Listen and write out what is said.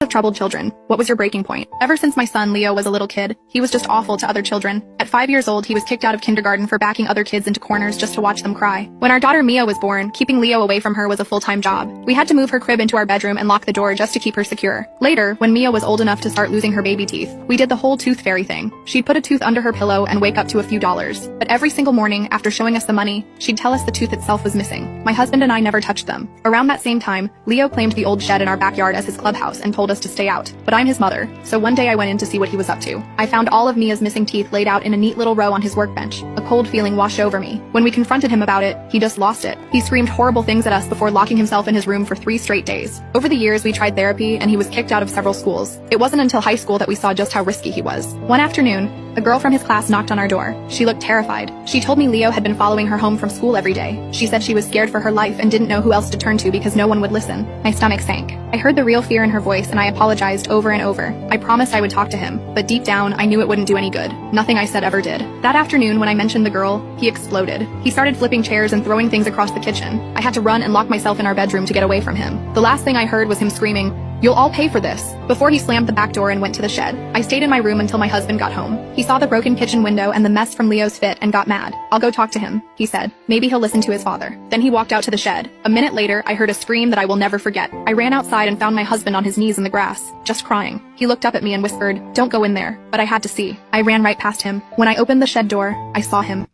Of troubled children. What was your breaking point? Ever since my son Leo was a little kid, he was just awful to other children. At 5 years old, he was kicked out of kindergarten for backing other kids into corners just to watch them cry. When our daughter Mia was born, keeping Leo away from her was a full-time job. We had to move her crib into our bedroom and lock the door just to keep her secure. Later, when Mia was old enough to start losing her baby teeth, we did the whole tooth fairy thing. She'd put a tooth under her pillow and wake up to a few dollars. But every single morning, after showing us the money, she'd tell us the tooth itself was missing. My husband and I never touched them. Around that same time, Leo claimed the old shed in our backyard as his clubhouse and told us to stay out. But I'm his mother, so one day I went in to see what he was up to. I found all of Mia's missing teeth laid out in a neat little row on his workbench. A cold feeling washed over me. When we confronted him about it, he just lost it. He screamed horrible things at us before locking himself in his room for 3 straight days. Over the years, we tried therapy, and he was kicked out of several schools. It wasn't until high school that we saw just how risky he was. One afternoon, a girl from his class knocked on our door. She looked terrified. She told me Leo had been following her home from school every day. She said she was scared for her life and didn't know who else to turn to because no one would listen. My stomach sank. I heard the real fear in her voice and I apologized over and over. I promised I would talk to him, but deep down, I knew it wouldn't do any good. Nothing I said ever did. That afternoon, when I mentioned the girl, he exploded. He started flipping chairs and throwing things across the kitchen. I had to run and lock myself in our bedroom to get away from him. The last thing I heard was him screaming, "You'll all pay for this," before he slammed the back door and went to the shed. I stayed in my room until my husband got home. He saw the broken kitchen window and the mess from Leo's fit and got mad. "I'll go talk to him," he said. "Maybe he'll listen to his father." Then he walked out to the shed. A minute later, I heard a scream that I will never forget. I ran outside and found my husband on his knees in the grass, just crying. He looked up at me and whispered, "Don't go in there," but I had to see. I ran right past him. When I opened the shed door, I saw him.